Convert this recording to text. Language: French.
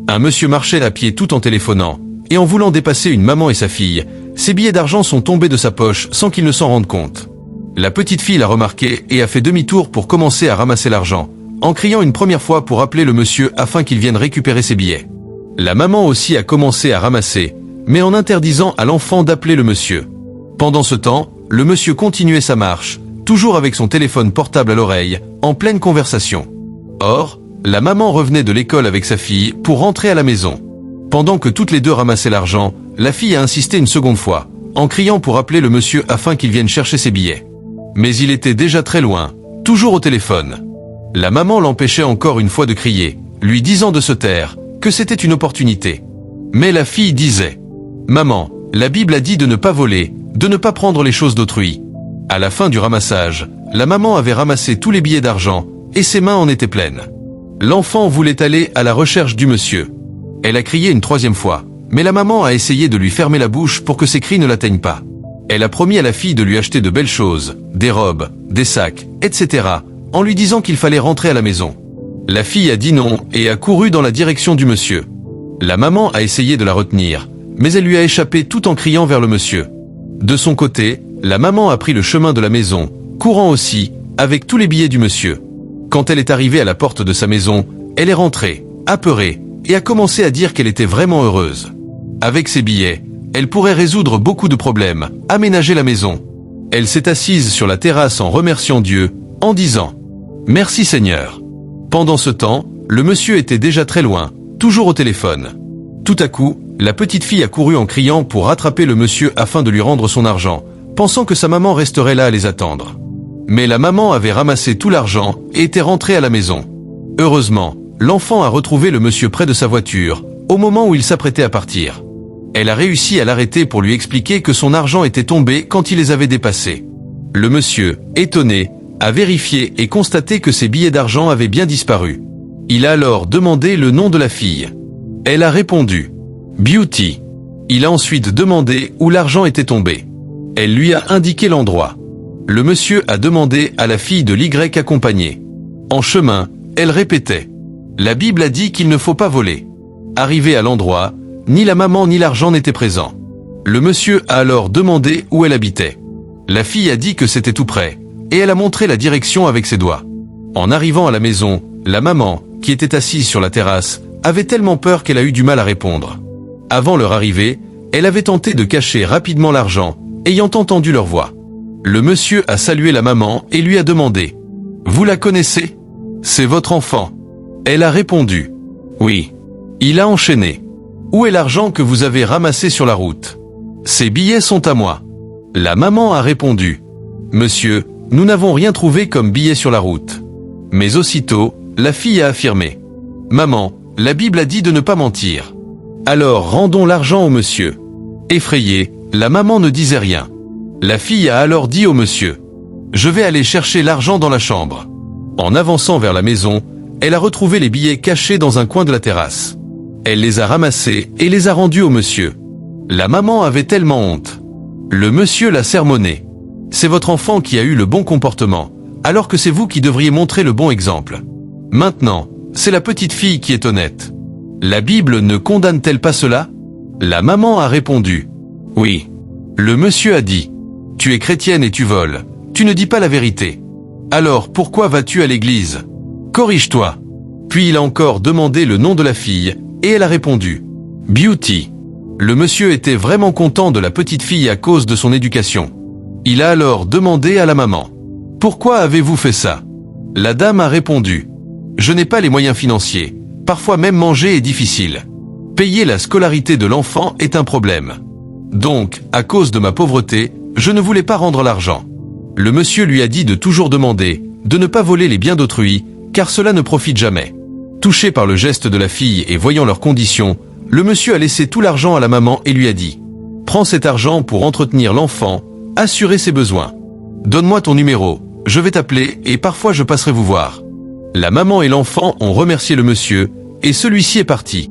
Un monsieur marchait à pied tout en téléphonant, et en voulant dépasser une maman et sa fille, ses billets d'argent sont tombés de sa poche sans qu'il ne s'en rende compte. La petite fille l'a remarqué et a fait demi-tour pour commencer à ramasser l'argent, en criant une première fois pour appeler le monsieur afin qu'il vienne récupérer ses billets. La maman aussi a commencé à ramasser, mais en interdisant à l'enfant d'appeler le monsieur. Pendant ce temps, le monsieur continuait sa marche, toujours avec son téléphone portable à l'oreille, en pleine conversation. Or, la maman revenait de l'école avec sa fille pour rentrer à la maison. Pendant que toutes les deux ramassaient l'argent, la fille a insisté une seconde fois, en criant pour appeler le monsieur afin qu'il vienne chercher ses billets. Mais il était déjà très loin, toujours au téléphone. La maman l'empêchait encore une fois de crier, lui disant de se taire, que c'était une opportunité. Mais la fille disait « Maman, la Bible a dit de ne pas voler, de ne pas prendre les choses d'autrui. » À la fin du ramassage, la maman avait ramassé tous les billets d'argent, et ses mains en étaient pleines. L'enfant voulait aller à la recherche du monsieur. Elle a crié une troisième fois, mais la maman a essayé de lui fermer la bouche pour que ses cris ne l'atteignent pas. Elle a promis à la fille de lui acheter de belles choses, des robes, des sacs, etc., en lui disant qu'il fallait rentrer à la maison. La fille a dit non et a couru dans la direction du monsieur. La maman a essayé de la retenir, mais elle lui a échappé tout en criant vers le monsieur. De son côté, la maman a pris le chemin de la maison, courant aussi, avec tous les billets du monsieur. Quand elle est arrivée à la porte de sa maison, elle est rentrée, apeurée, et a commencé à dire qu'elle était vraiment heureuse. Avec ses billets, elle pourrait résoudre beaucoup de problèmes, aménager la maison. Elle s'est assise sur la terrasse en remerciant Dieu, en disant « Merci Seigneur ». Pendant ce temps, le monsieur était déjà très loin, toujours au téléphone. Tout à coup, la petite fille a couru en criant pour rattraper le monsieur afin de lui rendre son argent, pensant que sa maman resterait là à les attendre. Mais la maman avait ramassé tout l'argent et était rentrée à la maison. Heureusement, l'enfant a retrouvé le monsieur près de sa voiture, au moment où il s'apprêtait à partir. Elle a réussi à l'arrêter pour lui expliquer que son argent était tombé quand il les avait dépassés. Le monsieur, étonné, a vérifié et constaté que ses billets d'argent avaient bien disparu. Il a alors demandé le nom de la fille. Elle a répondu « Beauty ». Il a ensuite demandé où l'argent était tombé. Elle lui a indiqué l'endroit. Le monsieur a demandé à la fille de l'Y accompagner. En chemin, elle répétait « La Bible a dit qu'il ne faut pas voler ». Arrivée à l'endroit, ni la maman ni l'argent n'étaient présents. Le monsieur a alors demandé où elle habitait. La fille a dit que c'était tout près, et elle a montré la direction avec ses doigts. En arrivant à la maison, la maman, qui était assise sur la terrasse, avait tellement peur qu'elle a eu du mal à répondre. Avant leur arrivée, elle avait tenté de cacher rapidement l'argent, ayant entendu leur voix. Le monsieur a salué la maman et lui a demandé « Vous la connaissez ? C'est votre enfant ?» Elle a répondu « Oui ». Il a enchaîné « Où est l'argent que vous avez ramassé sur la route ? Ces billets sont à moi. » La maman a répondu « Monsieur, nous n'avons rien trouvé comme billets sur la route. » Mais aussitôt, la fille a affirmé « Maman, la Bible a dit de ne pas mentir. Alors rendons l'argent au monsieur. » Effrayée, la maman ne disait rien. La fille a alors dit au monsieur « Je vais aller chercher l'argent dans la chambre. » En avançant vers la maison, elle a retrouvé les billets cachés dans un coin de la terrasse. Elle les a ramassés et les a rendus au monsieur. La maman avait tellement honte. Le monsieur l'a sermonné. « C'est votre enfant qui a eu le bon comportement, alors que c'est vous qui devriez montrer le bon exemple. Maintenant, c'est la petite fille qui est honnête. La Bible ne condamne-t-elle pas cela ?» La maman a répondu « Oui. » Le monsieur a dit « Tu es chrétienne et tu voles. Tu ne dis pas la vérité. Alors pourquoi vas-tu à l'église ? Corrige-toi. » Puis il a encore demandé le nom de la fille, et elle a répondu « Beauty ». Le monsieur était vraiment content de la petite fille à cause de son éducation. Il a alors demandé à la maman « Pourquoi avez-vous fait ça ?» La dame a répondu « Je n'ai pas les moyens financiers. Parfois même manger est difficile. Payer la scolarité de l'enfant est un problème. Donc, à cause de ma pauvreté, je ne voulais pas rendre l'argent. » Le monsieur lui a dit de toujours demander, de ne pas voler les biens d'autrui, car cela ne profite jamais. Touché par le geste de la fille et voyant leurs conditions, le monsieur a laissé tout l'argent à la maman et lui a dit « Prends cet argent pour entretenir l'enfant, assurer ses besoins. Donne-moi ton numéro, je vais t'appeler et parfois je passerai vous voir. » La maman et l'enfant ont remercié le monsieur, et celui-ci est parti.